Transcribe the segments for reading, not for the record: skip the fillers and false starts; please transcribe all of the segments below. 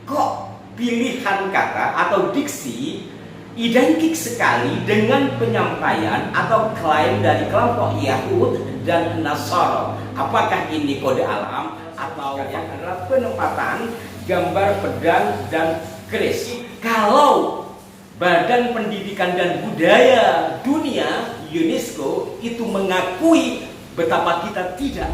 kok pilihan kata atau diksi identik sekali dengan penyampaian atau klaim dari kelompok Yahud dan Nasara? Apakah ini kode alam atau yang adalah penempatan gambar pedang dan keris? Kalau Badan Pendidikan dan Budaya Dunia UNESCO itu mengakui, betapa kita tidak.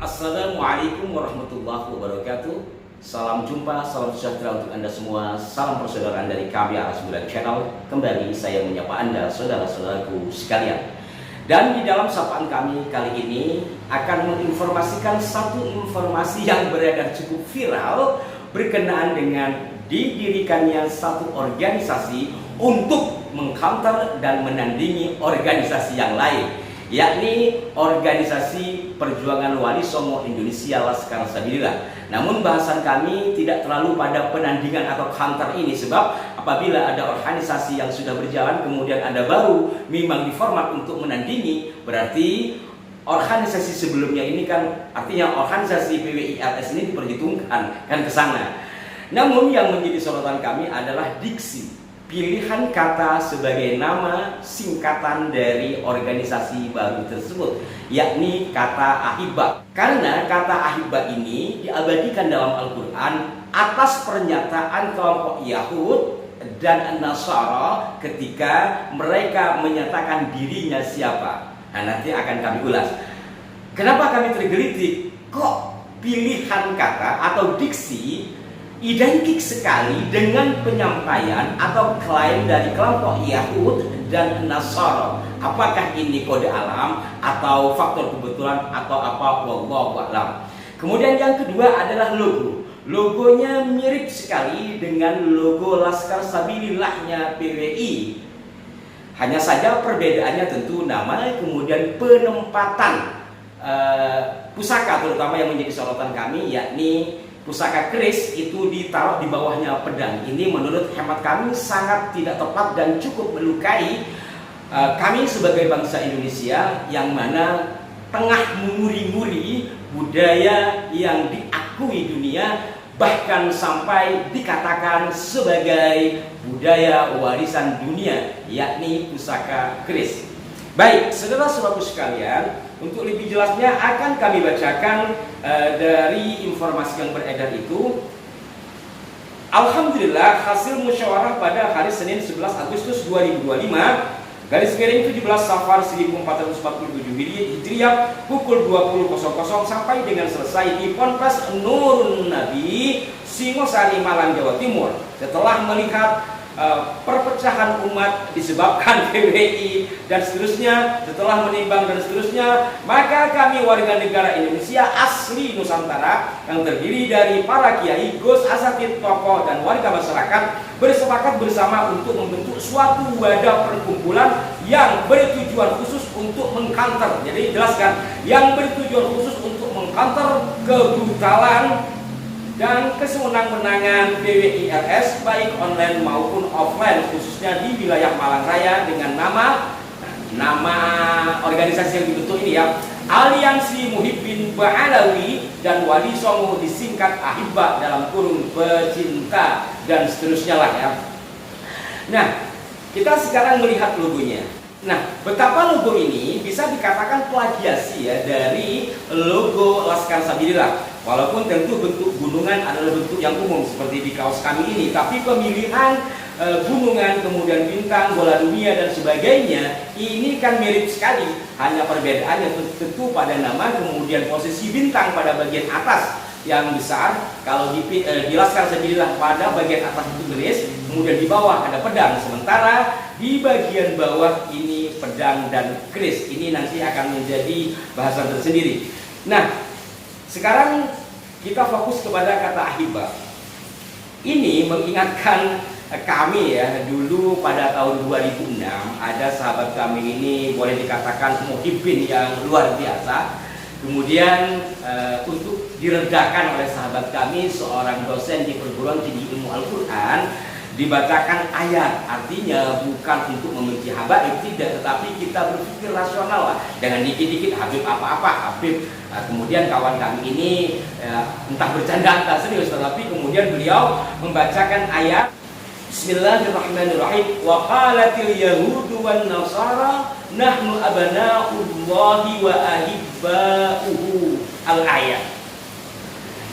Assalamualaikum warahmatullahi wabarakatuh. Salam jumpa, salam sejahtera untuk Anda semua. Salam persaudaraan dari kami Aras9 Channel. Kembali saya menyapa Anda, saudara-saudaraku sekalian. Dan di dalam sapaan kami kali ini akan menginformasikan satu informasi yang beredar cukup viral berkenaan dengan didirikannya satu organisasi untuk mengcounter dan menandingi organisasi yang lain, yakni organisasi Perjuangan Wali Songo Indonesia Laskar Sabilillah. Namun bahasan kami tidak terlalu pada penandingan atau counter ini, sebab apabila ada organisasi yang sudah berjalan kemudian ada baru memang diformat untuk menandingi, berarti organisasi sebelumnya ini kan, artinya organisasi PWIRS ini diperhitungkan kan ke sana. Namun yang menjadi sorotan kami adalah diksi, pilihan kata sebagai nama singkatan dari organisasi baru tersebut, yakni kata ahibba. Karena kata ahibba ini diabadikan dalam Al-Quran atas pernyataan kelompok Yahud dan Nasara ketika mereka menyatakan dirinya siapa. Nah, nanti akan kami ulas. Kenapa kami tergelitik? Kok pilihan kata atau diksi identik sekali dengan penyampaian atau klaim dari kelompok Yahud dan Nasara? Apakah ini kode alam atau faktor kebetulan atau apa? Wallahu a'lam. Kemudian yang kedua adalah logo. Logonya mirip sekali dengan logo Laskar Sabilillahnya PWI. Hanya saja perbedaannya tentu nama, kemudian penempatan pusaka terutama yang menjadi sorotan kami, yakni pusaka keris itu ditaruh di bawahnya pedang. Ini menurut hemat kami sangat tidak tepat dan cukup melukai kami sebagai bangsa Indonesia yang mana tengah menguri-nguri budaya yang diakui dunia, bahkan sampai dikatakan sebagai budaya warisan dunia, yakni pusaka keris. Baik, saudara-saudaraku sekalian, untuk lebih jelasnya akan kami bacakan dari informasi yang beredar itu. Alhamdulillah, hasil musyawarah pada hari Senin 11 Agustus 2025 garis miring 17 Safar 1447 Hijriah pukul 20.00 sampai dengan selesai di Ponpes Nurun Nabi, Singosari, Malang, Jawa Timur. Setelah melihat perpecahan umat disebabkan PWI dan seterusnya, setelah menimbang dan seterusnya, maka kami warga negara Indonesia asli Nusantara yang terdiri dari para kiai, gus, asatid, tokoh, dan warga masyarakat bersepakat bersama untuk membentuk suatu wadah perkumpulan yang bertujuan khusus untuk mengcounter. Jadi jelaskan, yang bertujuan khusus untuk mengcounter kebrutalan dan kesewenang-wenangan PWIRS baik online maupun offline, khususnya di wilayah Malang Raya dengan nama organisasi yang dibentuk ini ya, Aliansi Muhibbin Ba'alawi dan Wali Songo, disingkat ahibba dalam kurung pecinta dan seterusnya lah ya. Nah, kita sekarang melihat logonya. Nah, betapa logo ini bisa dikatakan plagiasi ya dari logo Laskar Sabilillah. Walaupun tentu bentuk gunungan adalah bentuk yang umum seperti di kaos kami ini, tapi pemilihan gunungan, kemudian bintang, bola dunia dan sebagainya ini kan mirip sekali. Hanya perbedaannya tentu pada nama, kemudian posisi bintang pada bagian atas yang besar. Kalau di Laskar Sabilillah pada bagian atas itu keris, kemudian di bawah ada pedang, sementara di bagian bawah ini pedang dan keris. Ini nanti akan menjadi bahasan tersendiri. Nah, sekarang kita fokus kepada kata ahibba. Ini mengingatkan kami ya, dulu pada tahun 2006 ada sahabat kami ini boleh dikatakan muhibbin yang luar biasa. Kemudian untuk diredakan oleh sahabat kami, seorang dosen di perguruan tinggi ilmu Al-Quran, dibacakan ayat, artinya bukan untuk membenci habaib, tidak, tetapi kita berpikir rasional lah. Dengan dikit-dikit Habib apa-apa, Habib. Kemudian kawan kami ini entah bercanda entah serius, tetapi kemudian beliau membacakan ayat Bismillahirrahmanirrahim. Wa qalatil yahudu wan nasara nahnu abana'ullahi wa ahibba'uhu, al-ayat.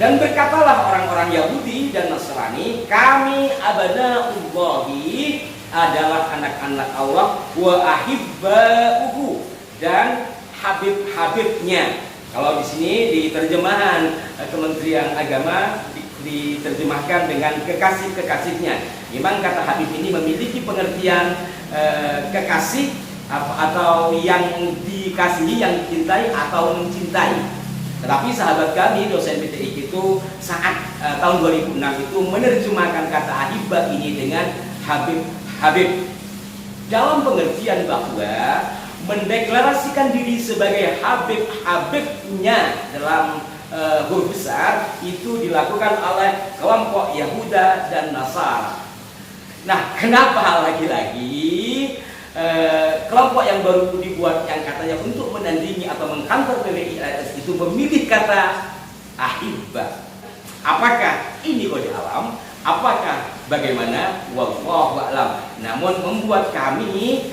Dan berkatalah orang-orang Yahudi dan Nasrani, kami abana'ullahi, adalah anak-anak Allah, wa ahibba'uhu, dan habib-habibnya. Kalau di sini di terjemahan Kementerian Agama diterjemahkan dengan kekasih-kekasihnya. Memang kata habib ini memiliki pengertian kekasih atau yang dikasihi, yang dicintai atau mencintai. Tetapi sahabat kami dosen PTIK itu saat tahun 2006 itu menerjemahkan kata ahibah ini dengan habib dalam pengertian bahwa mendeklarasikan diri sebagai habibnya dalam huruf besar itu dilakukan oleh kelompok Yahuda dan Nasara. Nah, kenapa lagi-lagi kelompok yang baru dibuat yang katanya untuk menandingi atau mengkantor PWIRS itu memilih kata ahibah? Apakah ini kode alam? Apakah bagaimana? Wallahu a'lam. Namun membuat kami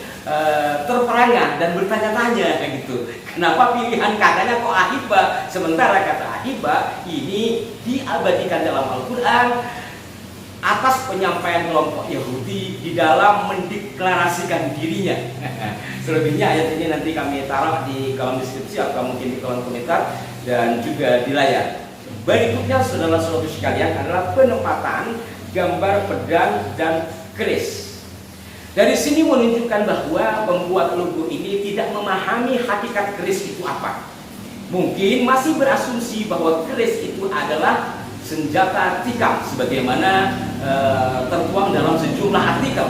terperangah dan bertanya-tanya gitu. Kenapa pilihan katanya kok ahibah, sementara kata ahibah ini diabadikan dalam Al-Qur'an atas penyampaian kelompok Yahudi di dalam mendeklarasikan dirinya. Selebihnya ayat ini nanti kami taruh di kolom deskripsi atau mungkin di kolom komentar dan juga di layar. Berikutnya saudara-saudara sekalian adalah penempatan gambar pedang dan keris. Dari sini menunjukkan bahwa pembuat logo ini tidak memahami hakikat keris itu apa. Mungkin masih berasumsi bahwa keris itu adalah senjata tikam sebagaimana tertuang dalam sejumlah artikel.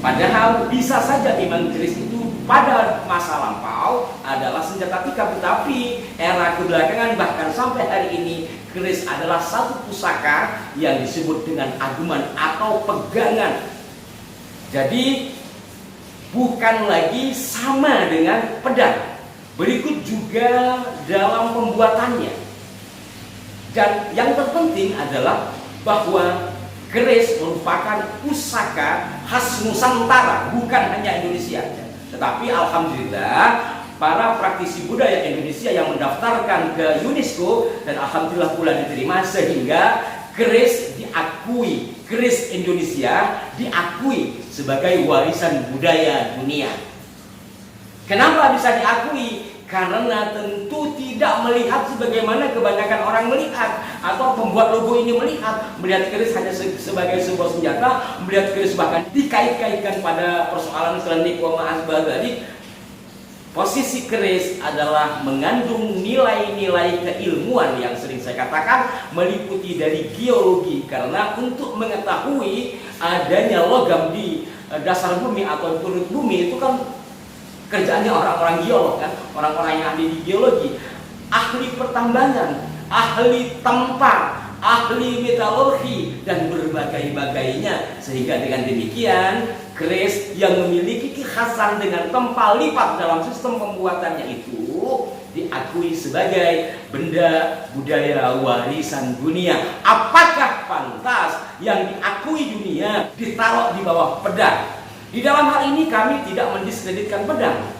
Padahal bisa saja memang keris itu pada masa lampau adalah senjata tikam, tetapi era kebelakangan bahkan sampai hari ini keris adalah satu pusaka yang disebut dengan ageman atau pegangan. Jadi bukan lagi sama dengan pedang. Berikut juga dalam pembuatannya. Dan yang terpenting adalah bahwa keris merupakan pusaka khas Nusantara, bukan hanya Indonesia. Tetapi alhamdulillah para praktisi budaya Indonesia yang mendaftarkan ke UNESCO dan alhamdulillah pula diterima sehingga keris diakui, keris Indonesia diakui sebagai warisan budaya dunia. Kenapa bisa diakui? Karena tentu tidak melihat sebagaimana kebanyakan orang melihat atau pembuat logo ini melihat keris hanya sebagai sebuah senjata, melihat keris bahkan dikait-kaitkan pada persoalan klinik wa ma'asbah tadi. Posisi keris adalah mengandung nilai-nilai keilmuan yang sering saya katakan meliputi dari geologi, karena untuk mengetahui adanya logam di dasar bumi atau perut bumi itu kan kerjaannya orang-orang geolog kan, orang-orang yang ahli di geologi, ahli pertambangan, ahli tempar, ahli metalurgi dan berbagai-bagainya. Sehingga dengan demikian keris yang memiliki kekhasan dengan tempal lipat dalam sistem pembuatannya itu diakui sebagai benda budaya warisan dunia. Apakah pantas yang diakui dunia ditaruh di bawah pedang? Di dalam hal ini kami tidak mendiskreditkan pedang.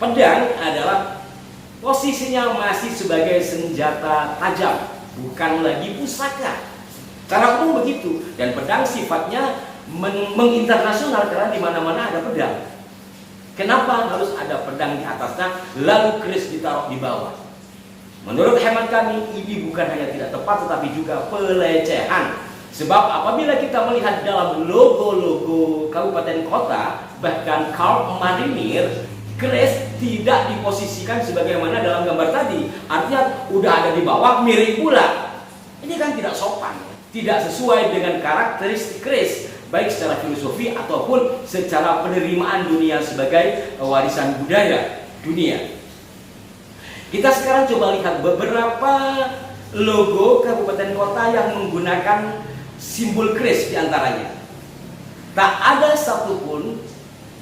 Pedang adalah posisinya masih sebagai senjata tajam, bukan lagi pusaka. Cara umum begitu. Dan pedang sifatnya menginternasional karena di mana-mana ada pedang. Kenapa harus ada pedang di atasnya lalu keris ditaruh di bawah? Menurut hemat kami ini bukan hanya tidak tepat tetapi juga pelecehan. Sebab apabila kita melihat dalam logo-logo kabupaten kota, bahkan kaum marinir, keris tidak diposisikan sebagaimana dalam gambar tadi. Artinya udah ada di bawah, miring pula. Ini kan tidak sopan, tidak sesuai dengan karakteristik keris, baik secara filosofi ataupun secara penerimaan dunia sebagai warisan budaya dunia. Kita sekarang coba lihat beberapa logo kabupaten kota yang menggunakan simbol keris diantaranya. Tak ada satupun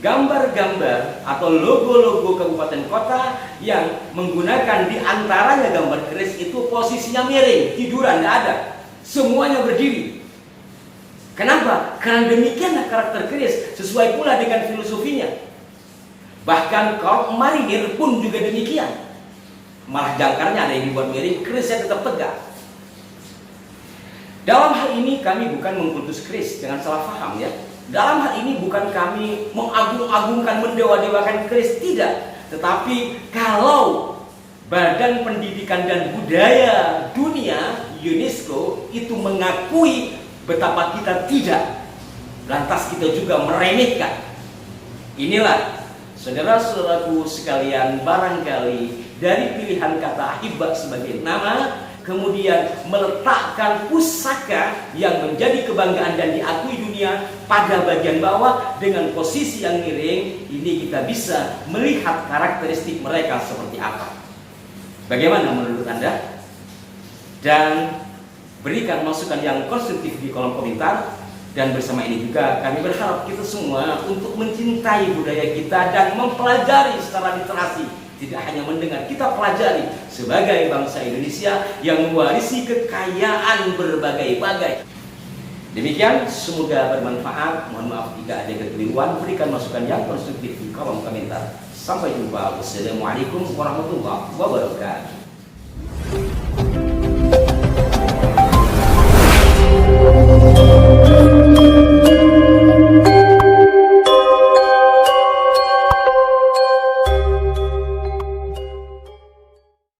gambar-gambar atau logo-logo kabupaten kota yang menggunakan diantaranya gambar keris itu posisinya miring, tiduran, tidak ada. Semuanya berdiri. Kenapa? Karena demikianlah karakter keris, sesuai pula dengan filosofinya. Bahkan kalau marinir pun juga demikian. Malah jangkarnya ada yang dibuat miring, kerisnya tetap tegak. Dalam hal ini kami bukan mengkultus keris, jangan salah paham ya. Dalam hal ini bukan kami mengagung-agungkan, mendewa-dewakan keris, tidak. Tetapi kalau Badan Pendidikan dan Budaya Dunia UNESCO itu mengakui betapa kita tidak, lantas kita juga meremehkan. Inilah saudara-saudaraku sekalian, barangkali dari pilihan kata ahibah sebagai nama, kemudian meletakkan pusaka yang menjadi kebanggaan dan diakui dunia pada bagian bawah dengan posisi yang miring, ini kita bisa melihat karakteristik mereka seperti apa. Bagaimana menurut Anda? Dan berikan masukan yang konstruktif di kolom komentar. Dan bersama ini juga kami berharap kita semua untuk mencintai budaya kita dan mempelajari secara literasi. Tidak hanya mendengar, kita pelajari sebagai bangsa Indonesia yang mewarisi kekayaan berbagai-bagai. Demikian, semoga bermanfaat. Mohon maaf jika ada kekeliruan. Berikan masukan yang konstruktif di kolom komentar. Sampai jumpa. Wassalamualaikum warahmatullahi wabarakatuh.